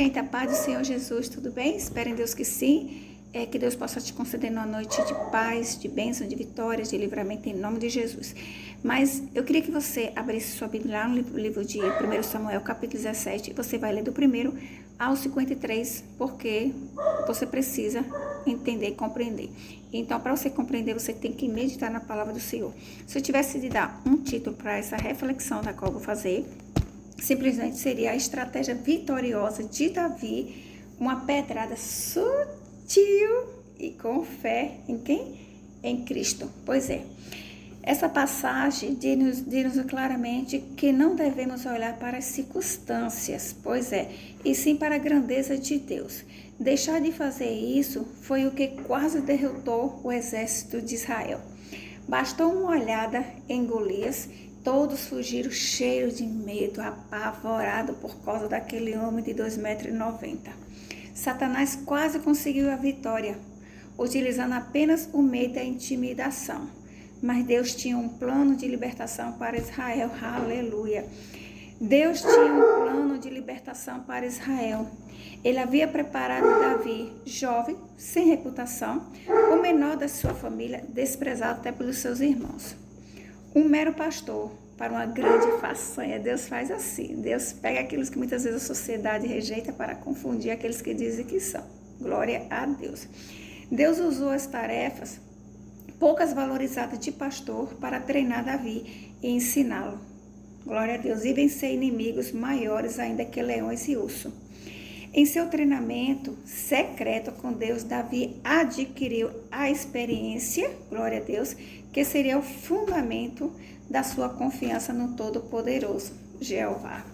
gente, a paz do Senhor Jesus, tudo bem? Espero em Deus que sim, que Deus possa te conceder uma noite de paz, de bênção, de vitórias, de livramento em nome de Jesus. Mas eu queria que você abrisse sua Bíblia lá no livro de 1 Samuel, capítulo 17, você vai ler do 1 ao 53, porque você precisa entender e compreender. Então, para você compreender, você tem que meditar na palavra do Senhor. Se eu tivesse de dar um título para essa reflexão da qual eu vou fazer, simplesmente seria a estratégia vitoriosa de Davi, uma pedrada sutil e com fé em quem? Em Cristo. Pois é, essa passagem diz-nos claramente que não devemos olhar para as circunstâncias, pois é, e sim para a grandeza de Deus. Deixar de fazer isso foi o que quase derrotou o exército de Israel. Bastou uma olhada em Golias. Todos fugiram cheios de medo, apavorados por causa daquele homem de 2,90 m. Satanás quase conseguiu a vitória, utilizando apenas o medo e a intimidação. Mas Deus tinha um plano de libertação para Israel. Aleluia! Deus tinha um plano de libertação para Israel. Ele havia preparado Davi, jovem, sem reputação, o menor da sua família, desprezado até pelos seus irmãos. Um mero pastor para uma grande façanha. Deus faz assim. Deus pega aqueles que muitas vezes a sociedade rejeita para confundir aqueles que dizem que são. Glória a Deus. Deus usou as tarefas poucas valorizadas de pastor para treinar Davi e ensiná-lo. Glória a Deus. E vencer inimigos maiores ainda que leões e urso. Em seu treinamento secreto com Deus, Davi adquiriu a experiência, glória a Deus, que seria o fundamento da sua confiança no Todo-Poderoso, Jeová.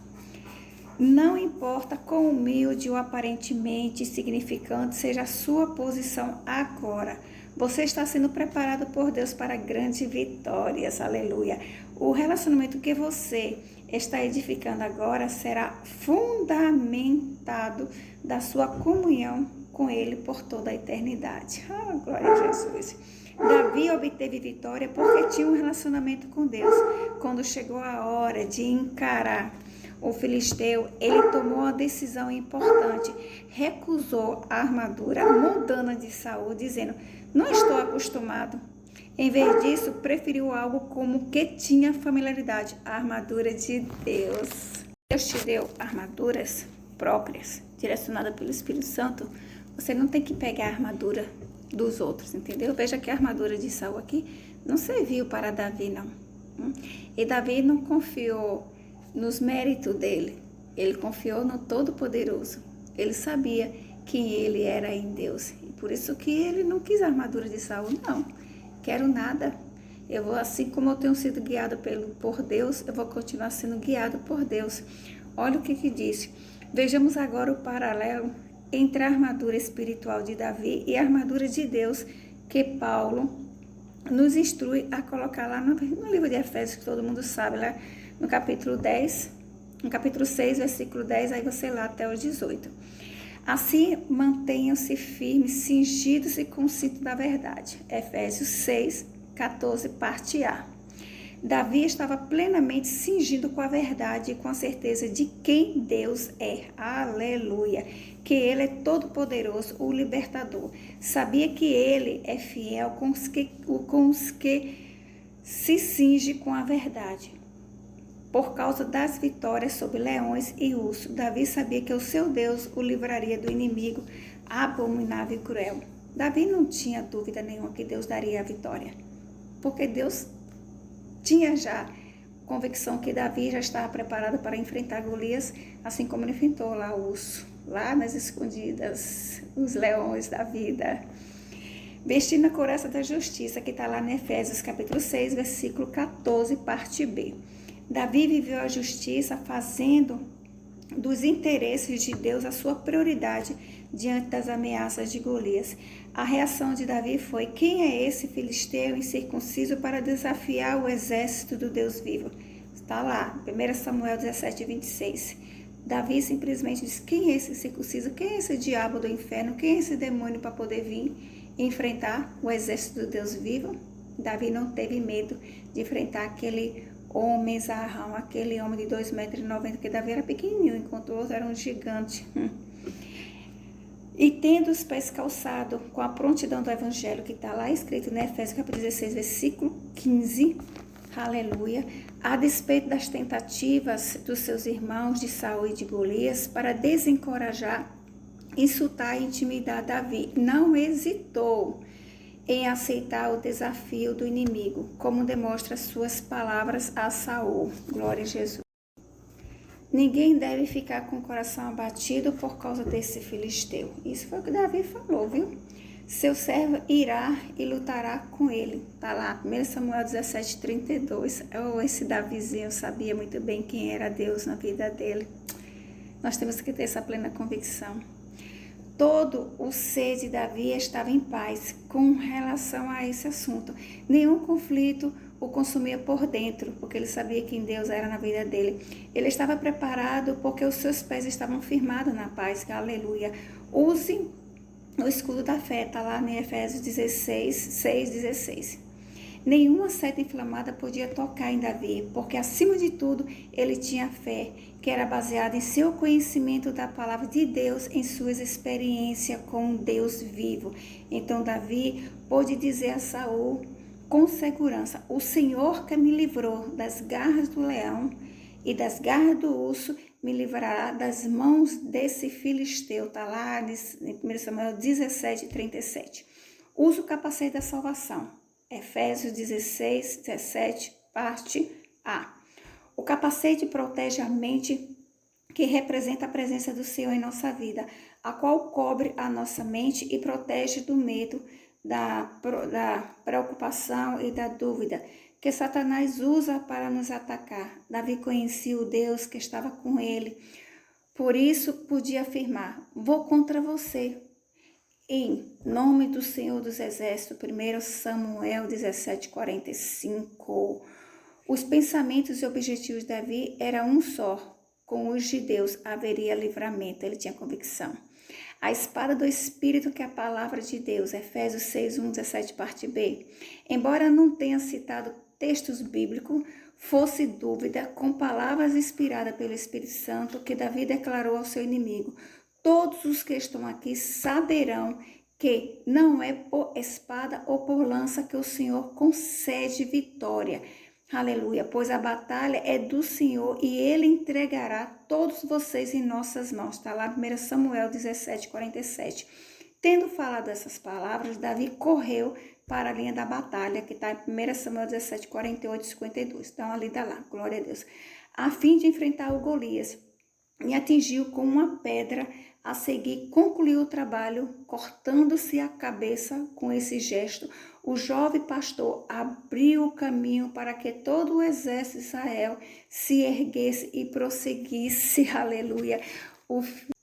Não importa quão humilde ou aparentemente insignificante seja a sua posição agora, você está sendo preparado por Deus para grandes vitórias, aleluia. O relacionamento que você está edificando agora será fundamentado da sua comunhão com Ele por toda a eternidade. Ah, glória a Jesus. Davi obteve vitória porque tinha um relacionamento com Deus. Quando chegou a hora de encarar o filisteu, ele tomou uma decisão importante. Recusou a armadura mundana de Saul, dizendo: não estou acostumado. Em vez disso, preferiu algo como que tinha familiaridade, a armadura de Deus. Deus te deu armaduras próprias, direcionadas pelo Espírito Santo. Você não tem que pegar a armadura dos outros, entendeu? Veja que a armadura de Saul aqui não serviu para Davi, não. E Davi não confiou nos méritos dele. Ele confiou no Todo-Poderoso. Ele sabia quem ele era em Deus. E por isso que ele não quis a armadura de Saul, não. Quero nada. Eu vou, assim como eu tenho sido guiado por Deus, eu vou continuar sendo guiado por Deus. Olha o que diz. Vejamos agora o paralelo entre a armadura espiritual de Davi e a armadura de Deus que Paulo nos instrui a colocar lá no livro de Efésios, que todo mundo sabe, lá no capítulo 10, no capítulo 6, versículo 10, aí você lá até o 18. Assim, mantenham-se firmes, cingidos e com o cinto da verdade. Efésios 6, 14, parte A. Davi estava plenamente cingido com a verdade e com a certeza de quem Deus é. Aleluia! Que Ele é todo-poderoso, o libertador. Sabia que Ele é fiel com os que se cinge com a verdade. Por causa das vitórias sobre leões e ursos, Davi sabia que o seu Deus o livraria do inimigo abominável e cruel. Davi não tinha dúvida nenhuma que Deus daria a vitória, porque Deus tinha já convicção que Davi já estava preparado para enfrentar Golias, assim como ele enfrentou lá o urso, lá nas escondidas, os leões da vida. Vestindo a couraça da justiça, que está lá em Efésios capítulo 6, versículo 14, parte B. Davi viveu a justiça fazendo dos interesses de Deus a sua prioridade diante das ameaças de Golias. A reação de Davi foi: quem é esse filisteu incircunciso para desafiar o exército do Deus vivo? Está lá, 1 Samuel 17, 26. Davi simplesmente disse: quem é esse incircunciso? Quem é esse diabo do inferno? Quem é esse demônio para poder vir enfrentar o exército do Deus vivo? Davi não teve medo de enfrentar aquele homem zarrão, aquele homem de 2,90 m, que Davi era pequenininho, enquanto o outro era um gigante. E tendo os pés calçados com a prontidão do evangelho, que está lá escrito em Efésios capítulo 16, versículo 15, aleluia, a despeito das tentativas dos seus irmãos de Saul e de Golias para desencorajar, insultar e intimidar Davi, não hesitou em aceitar o desafio do inimigo, como demonstra suas palavras a Saul. Glória a Jesus. Ninguém deve ficar com o coração abatido por causa desse filisteu. Isso foi o que Davi falou, viu? Seu servo irá e lutará com ele. Está lá, 1 Samuel 17, 32. Esse Davizinho sabia muito bem quem era Deus na vida dele. Nós temos que ter essa plena convicção. Todo o ser de Davi estava em paz com relação a esse assunto. Nenhum conflito o consumia por dentro, porque ele sabia quem Deus era na vida dele. Ele estava preparado porque os seus pés estavam firmados na paz. Aleluia. Use o escudo da fé, está lá em Efésios 16, 6, 16. Nenhuma seta inflamada podia tocar em Davi, porque acima de tudo ele tinha fé, que era baseada em seu conhecimento da palavra de Deus, em suas experiências com um Deus vivo. Então Davi pôde dizer a Saul com segurança: o Senhor que me livrou das garras do leão e das garras do urso, me livrará das mãos desse filisteu. Está lá em 1 Samuel 17, 37. Usa o capacete da salvação. Efésios 16, 17, parte A. O capacete protege a mente, que representa a presença do Senhor em nossa vida, a qual cobre a nossa mente e protege do medo, da preocupação e da dúvida que Satanás usa para nos atacar. Davi conhecia o Deus que estava com ele, por isso podia afirmar: vou contra você. Em nome do Senhor dos Exércitos, 1 Samuel 17, 45. Os pensamentos e objetivos de Davi eram um só: com os de Deus haveria livramento. Ele tinha convicção. A espada do Espírito, que é a palavra de Deus, Efésios 6, 1, 17, parte B. Embora não tenha citado textos bíblicos, fosse dúvida, com palavras inspiradas pelo Espírito Santo, que Davi declarou ao seu inimigo: todos os que estão aqui saberão que não é por espada ou por lança que o Senhor concede vitória. Aleluia, pois a batalha é do Senhor e Ele entregará todos vocês em nossas mãos. Está lá 1 Samuel 17, 47. Tendo falado essas palavras, Davi correu para a linha da batalha, que está em 1 Samuel 17, 48 e 52. Então, ali está lá, glória a Deus. A fim de enfrentar o Golias, e atingiu com uma pedra. A seguir, concluiu o trabalho, cortando-se a cabeça com esse gesto. O jovem pastor abriu o caminho para que todo o exército de Israel se erguesse e prosseguisse. Aleluia.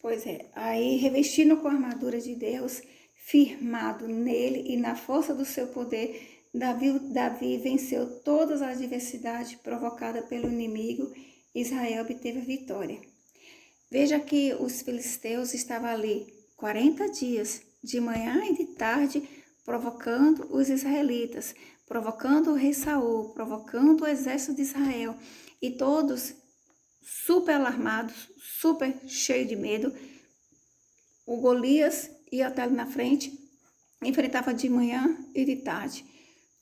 Pois é, aí revestindo com a armadura de Deus, firmado nele e na força do seu poder, Davi venceu todas as adversidades provocadas pelo inimigo. Israel obteve a vitória. Veja que os filisteus estavam ali 40 dias, de manhã e de tarde, provocando os israelitas, provocando o rei Saul, provocando o exército de Israel, e todos super alarmados, super cheios de medo. O Golias ia até ali na frente, enfrentava de manhã e de tarde,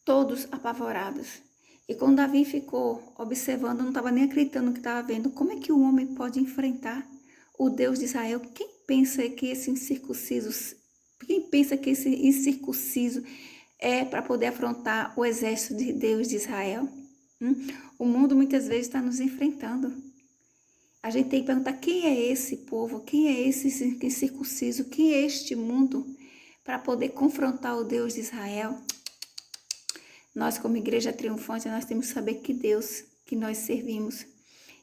todos apavorados. E quando Davi ficou observando, não estava nem acreditando no que estava vendo, como é que o homem pode enfrentar o Deus de Israel? Quem pensa que esse incircunciso é para poder afrontar o exército de Deus de Israel? O mundo muitas vezes está nos enfrentando. A gente tem que perguntar: quem é esse povo? Quem é esse incircunciso? Quem é este mundo para poder confrontar o Deus de Israel? Nós, como igreja triunfante, nós temos que saber que Deus que nós servimos,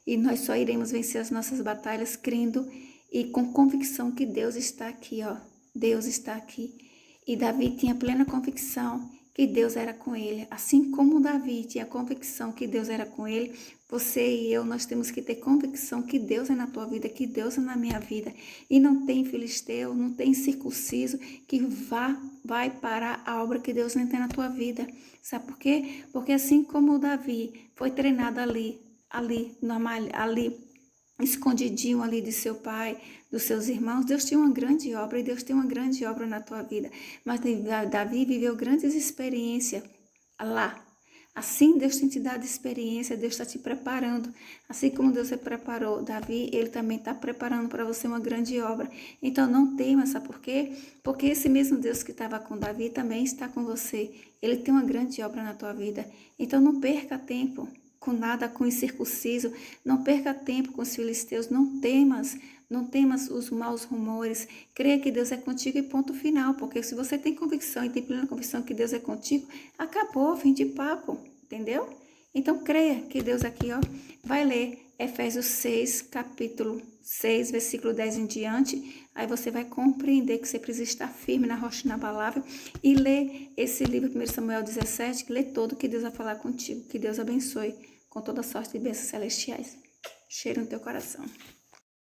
e nós só iremos vencer as nossas batalhas crendo e com convicção que Deus está aqui, ó. Deus está aqui. E Davi tinha plena convicção que Deus era com ele. Assim como Davi tinha convicção que Deus era com ele, você e eu, nós temos que ter convicção que Deus é na tua vida, que Deus é na minha vida. E não tem filisteu, não tem circunciso que vai parar a obra que Deus não tem na tua vida. Sabe por quê? Porque assim como Davi foi treinado ali escondidinho ali de seu pai, dos seus irmãos. Deus tinha uma grande obra e Deus tem uma grande obra na tua vida. Mas Davi viveu grandes experiências lá. Assim Deus tem te dado experiência, Deus está te preparando. Assim como Deus preparou Davi, Ele também está preparando para você uma grande obra. Então não tema, sabe por quê? Porque esse mesmo Deus que estava com Davi também está com você. Ele tem uma grande obra na tua vida. Então não perca tempo com nada, com o incircunciso, não perca tempo com os filisteus, não temas os maus rumores, creia que Deus é contigo e ponto final, porque se você tem convicção e tem plena convicção que Deus é contigo, acabou, fim de papo, entendeu? Então creia que Deus aqui, ó, vai ler Efésios 6, capítulo 6, versículo 10 em diante, aí você vai compreender que você precisa estar firme na rocha inabalável e ler esse livro, 1 Samuel 17, que lê todo que Deus vai falar contigo, que Deus abençoe com toda sorte de bênçãos celestiais. Cheiro no teu coração.